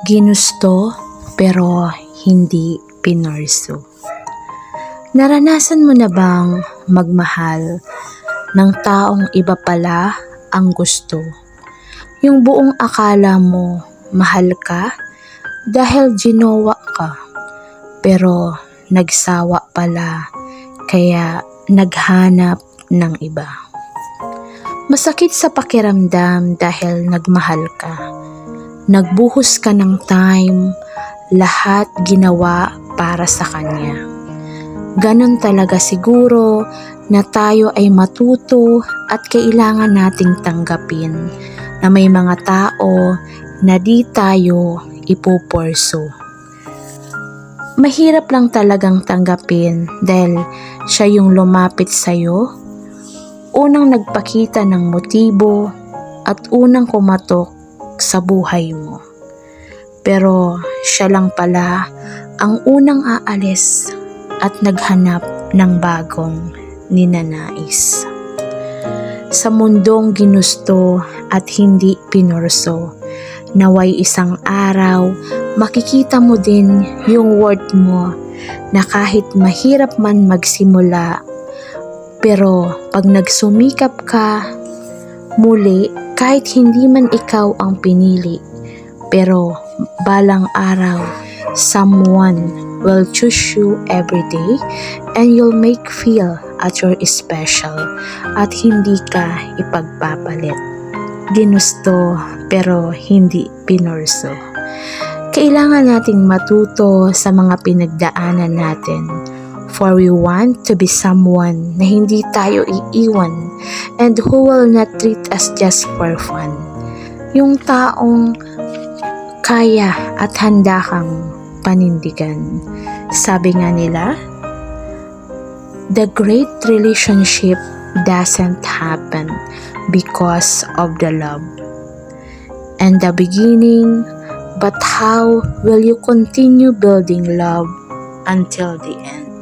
Ginusto pero hindi pinorso. Naranasan mo na bang magmahal ng taong iba pala ang gusto? Yung buong akala mo mahal ka dahil ginawa ka, pero nagsawa pala kaya naghanap ng iba. Masakit sa pakiramdam dahil nagmahal ka. Nagbuhos ka ng time, lahat ginawa para sa kanya. Ganon talaga siguro na tayo ay matuto at kailangan nating tanggapin na may mga tao na di tayo ipuporso. Mahirap lang talagang tanggapin dahil siya yung lumapit sa'yo, unang nagpakita ng motibo at unang kumatok sa buhay mo. Pero siya lang pala ang unang aalis at naghanap ng bagong ninanais. Sa mundong ginusto at hindi pinorso, naway isang araw makikita mo din yung worth mo na kahit mahirap man magsimula, pero pag nagsumikap ka muli, kahit hindi man ikaw ang pinili, pero balang araw, someone will choose you every day and you'll make feel at you're special at hindi ka ipagpapalit. Ginusto pero hindi pinorso. Kailangan nating matuto sa mga pinagdaanan natin, for we want to be someone na hindi tayo iiwan and who will not treat us just for fun. Yung taong kaya at handa kang panindigan. Sabi nga nila, the great relationship doesn't happen because of the love and the beginning, but how will you continue building love until the end?